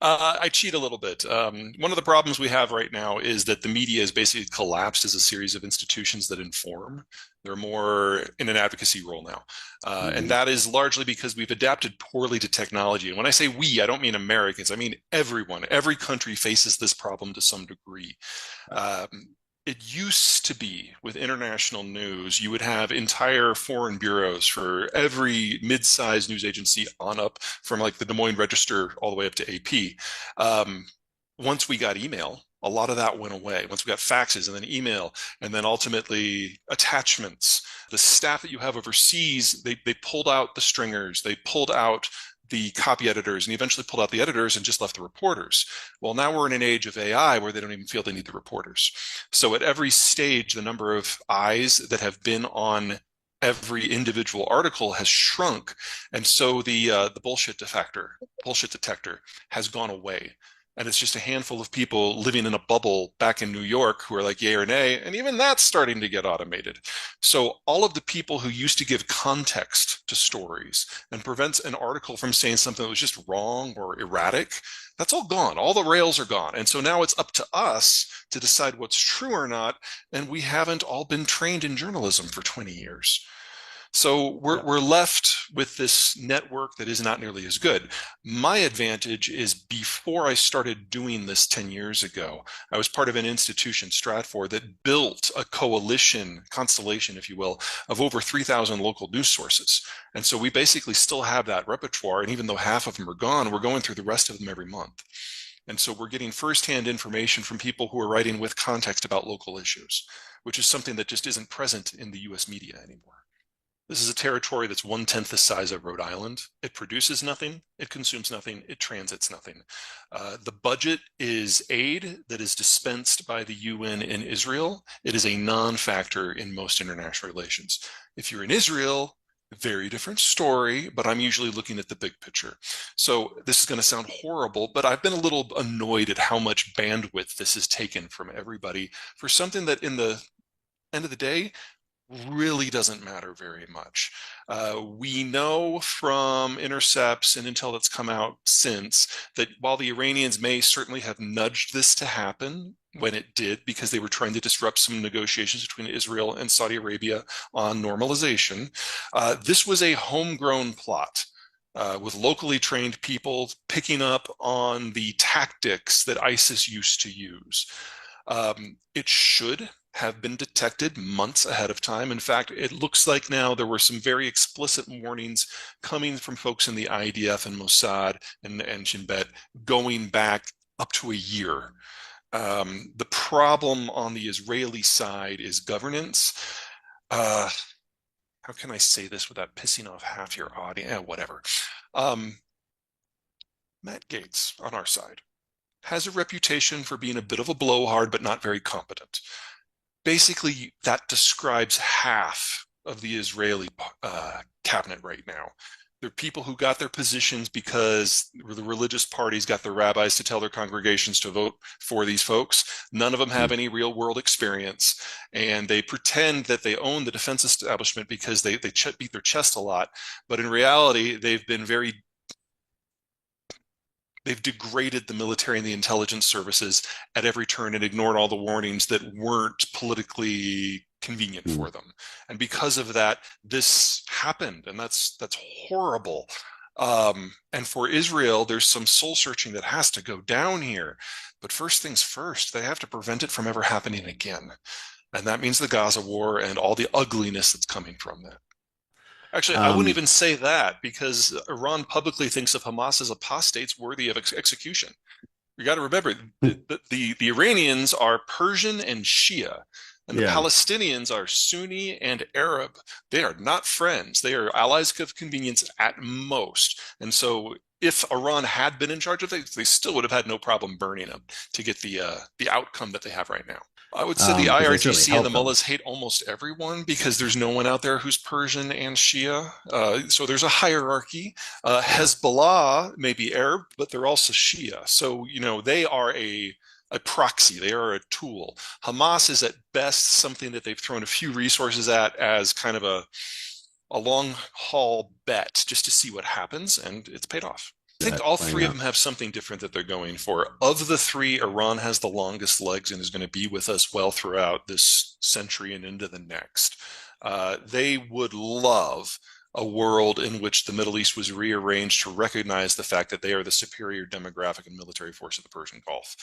I cheat a little bit. One of the problems we have right now is that the media is basically collapsed as a series of institutions that inform. They're more in an advocacy role now. And Hmm. that is largely because we've adapted poorly to technology. And when I say we, I don't mean Americans. I mean everyone. Every country faces this problem to some degree. Um, it used to be with international news, you would have entire foreign bureaus for every mid-sized news agency on up from like the Des Moines Register all the way up to AP. Um, Once we got email, a lot of that went away. Once we got faxes and then email and then ultimately attachments, the staff that you have overseas, they pulled out the stringers, they pulled out the copy editors and eventually pulled out the editors and just left the reporters. Well, now we're in an age of AI where they don't even feel they need the reporters. So at every stage, the number of eyes that have been on every individual article has shrunk, and so the bullshit detector has gone away. And it's just a handful of people living in a bubble back in New York who are like yay or nay, and even that's starting to get automated. So all of the people who used to give context to stories and prevents an article from saying something that was just wrong or erratic, that's all gone. All the rails are gone. And so now it's up to us to decide what's true or not. And we haven't all been trained in journalism for 20 years. So Yeah. we're left with this network that is not nearly as good. My advantage is before I started doing this 10 years ago, I was part of an institution, Stratfor, that built a coalition, constellation, if you will, of over 3,000 local news sources. And so we basically still have that repertoire. And even though half of them are gone, we're going through the rest of them every month. And so we're getting firsthand information from people who are writing with context about local issues, which is something that just isn't present in the US media anymore. This is a territory that's 1/10 the size of Rhode Island. It produces nothing, it consumes nothing, it transits nothing. The budget is aid that is dispensed by the UN in Israel. It is a non-factor in most international relations. If you're in Israel, very different story, but I'm usually looking at the big picture. So this is going to sound horrible, but I've been a little annoyed at how much bandwidth this has taken from everybody for something that in the end of the day really doesn't matter very much. We know from intercepts and intel that's come out since that while the Iranians may certainly have nudged this to happen when it did, because they were trying to disrupt some negotiations between Israel and Saudi Arabia on normalization, this was a homegrown plot. With locally trained people picking up on the tactics that ISIS used to use. It should have been detected months ahead of time. In fact, it looks like now there were some very explicit warnings coming from folks in the IDF and Mossad and Shin Bet going back up to a year. The problem on the Israeli side is governance. Uh, how can I say this without pissing off half your audience? Whatever. Um, Matt Gaetz on our side has a reputation for being a bit of a blowhard, but not very competent. Basically, that describes half of the Israeli cabinet right now. They're people who got their positions because the religious parties got the rabbis to tell their congregations to vote for these folks. None of them have any real world experience, and they pretend that they own the defense establishment because they beat their chest a lot. But in reality, they've degraded the military and the intelligence services at every turn and ignored all the warnings that weren't politically convenient Mm. for them. And because of that, this happened, and that's horrible. And for Israel, there's some soul searching that has to go down here. But first things first, they have to prevent it from ever happening again. And that means the Gaza war and all the ugliness that's coming from that. Actually, I wouldn't Um, even say that because Iran publicly thinks of Hamas as apostates worthy of execution. You got to remember the Iranians are Persian and Shia, and the yeah. Palestinians are Sunni and Arab. They are not friends. They are allies of convenience at most. And so, if Iran had been in charge of things, they still would have had no problem burning them to get the outcome that they have right now. I would say the Because they certainly IRGC and the help them. mullahs hate almost everyone because there's no one out there who's Persian and Shia. So there's a hierarchy. Yeah. Hezbollah may be Arab, but they're also Shia. So, they are a proxy, they are a tool. Hamas is at best something that they've thrown a few resources at as kind of a long haul bet just to see what happens, and it's paid off. I think all three of them have something different that they're going for. Of the three, Iran has the longest legs and is going to be with us well throughout this century and into the next. They would love a world in which the Middle East was rearranged to recognize the fact that they are the superior demographic and military force of the Persian Gulf.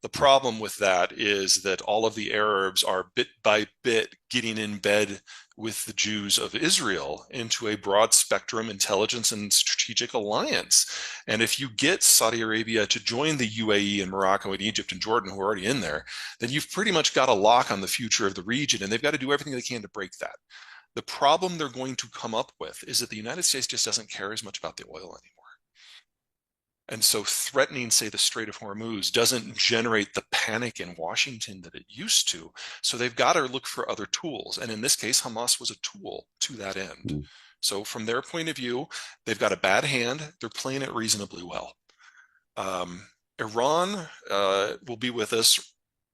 The problem with that is that all of the Arabs are bit by bit getting in bed with the Jews of Israel into a broad spectrum intelligence and strategic alliance. And if you get Saudi Arabia to join the UAE and Morocco and Egypt and Jordan, who are already in there, then you've pretty much got a lock on the future of the region, and they've got to do everything they can to break that. The problem they're going to come up with is that the United States just doesn't care as much about the oil anymore. And so threatening, say, the Strait of Hormuz doesn't generate the panic in Washington that it used to. So they've got to look for other tools. And in this case, Hamas was a tool to that end. Mm. So from their point of view, they've got a bad hand. They're playing it reasonably well. Iran will be with us.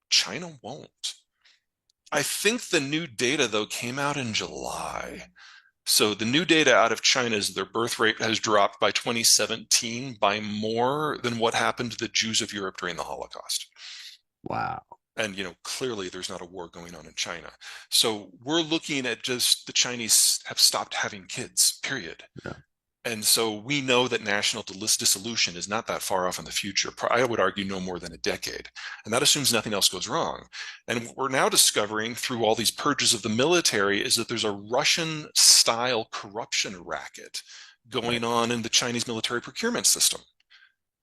China won't. I think the new data, though, came out in July. So the new data out of China is their birth rate has dropped by 2017 by more than what happened to the Jews of Europe during the Holocaust. Wow. And, clearly there's not a war going on in China. So we're looking at just the Chinese have stopped having kids, period. Yeah. And so we know that national dissolution is not that far off in the future. I would argue no more than a decade. And that assumes nothing else goes wrong. And what we're now discovering through all these purges of the military is that there's a Russian-style corruption racket going on in the Chinese military procurement system.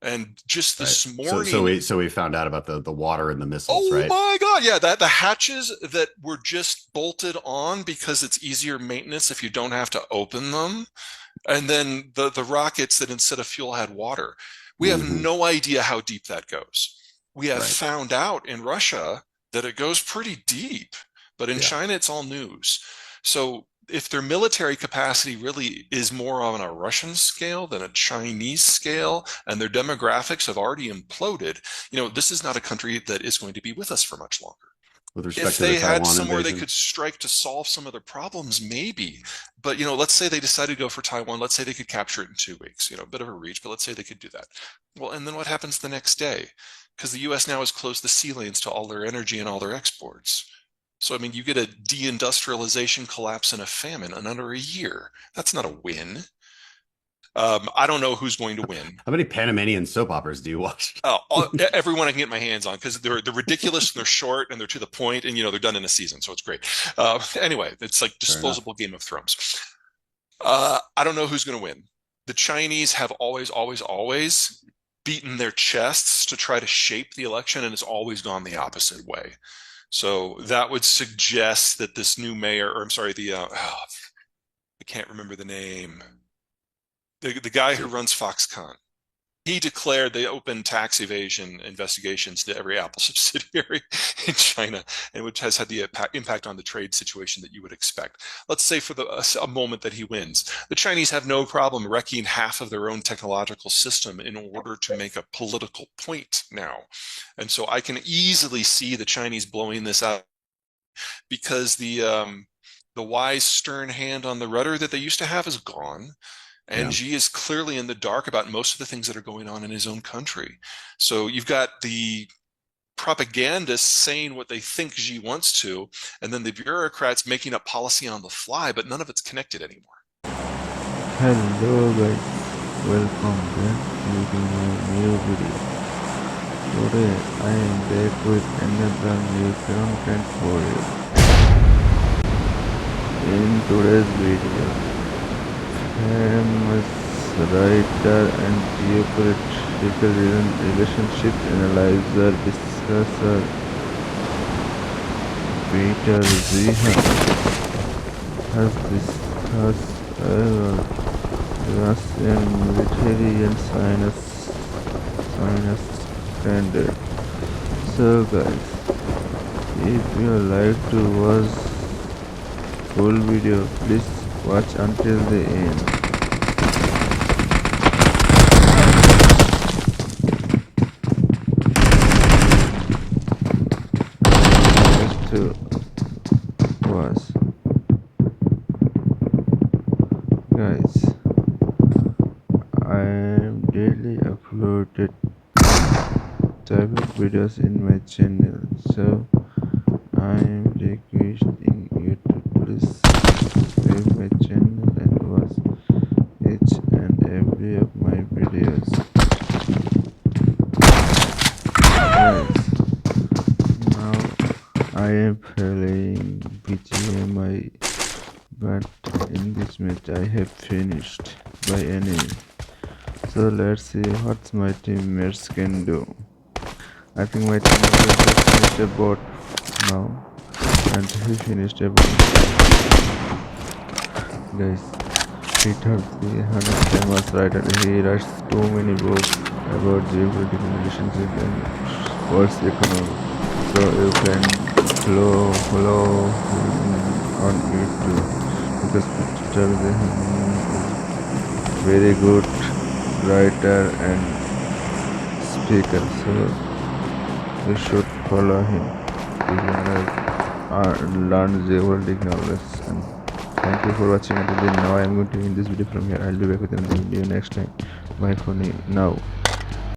And just this morning... So we found out about the water and the missiles, right? Oh my God, yeah, the hatches that were just bolted on because it's easier maintenance if you don't have to open them. And then the rockets that instead of fuel had water. We have no idea how deep that goes. We have found out in Russia that it goes pretty deep, but in China, it's all news. So if their military capacity really is more on a Russian scale than a Chinese scale, and their demographics have already imploded, this is not a country that is going to be with us for much longer. With respect if to they the had Taiwan somewhere invasion. they could strike to solve some of their problems, maybe. But, let's say they decided to go for Taiwan. Let's say they could capture it in 2 weeks. A bit of a reach, but let's say they could do that. Well, and then what happens the next day? Because the U.S. now has closed the sea lanes to all their energy and all their exports. So, you get a deindustrialization collapse and a famine in under a year. That's not a win. I don't know who's going to win. How many Panamanian soap operas do you watch? Everyone I can get my hands on, because they're ridiculous and they're short and they're to the point, and they're done in a season, so it's great. Anyway, it's like disposable Game of Thrones. I don't know who's going to win. The Chinese have always beaten their chests to try to shape the election, and it's always gone the opposite way. So that would suggest that this new mayor, or I'm sorry, I can't remember the name. The guy who runs Foxconn, he declared they opened tax evasion investigations to every Apple subsidiary in China, and which has had the impact on the trade situation that you would expect. Let's say for a moment that he wins. The Chinese have no problem wrecking half of their own technological system in order to make a political point now. And so I can easily see the Chinese blowing this out because the wise, stern hand on the rudder that they used to have is gone. And Xi is clearly in the dark about most of the things that are going on in his own country. So you've got the propagandists saying what they think Xi wants to, and then the bureaucrats making up policy on the fly, but none of it's connected anymore. Hello guys, welcome back to my new video. Today I am back with another new content for you. In today's video, famous writer and geopolitical relationship analyzer discusser Peter Zeihan has discussed Russian military and science standard. So guys, if you like to watch full video, please watch until the end. To watch. Guys, I am daily type of videos in my channel, so I'm requesting you to please subscribe my channel and watch each and every of my videos. Guys, now I am playing BGMI, but in this match I have finished by enemy. So let's see what my teammates can do. I think my teammate has just finished a bot now, and he finished a bot. Guys, he thought the 100 famous right, and he writes too many books about geopolitical relationship and world's economy. So you can follow him on YouTube, because Mr. Zeihan is very good writer and speaker. So you should follow him if you want to learn geopolitical knowledge. And thank you for watching until then. Now I am going to end this video from here. I'll be back with another video next time. Bye for now.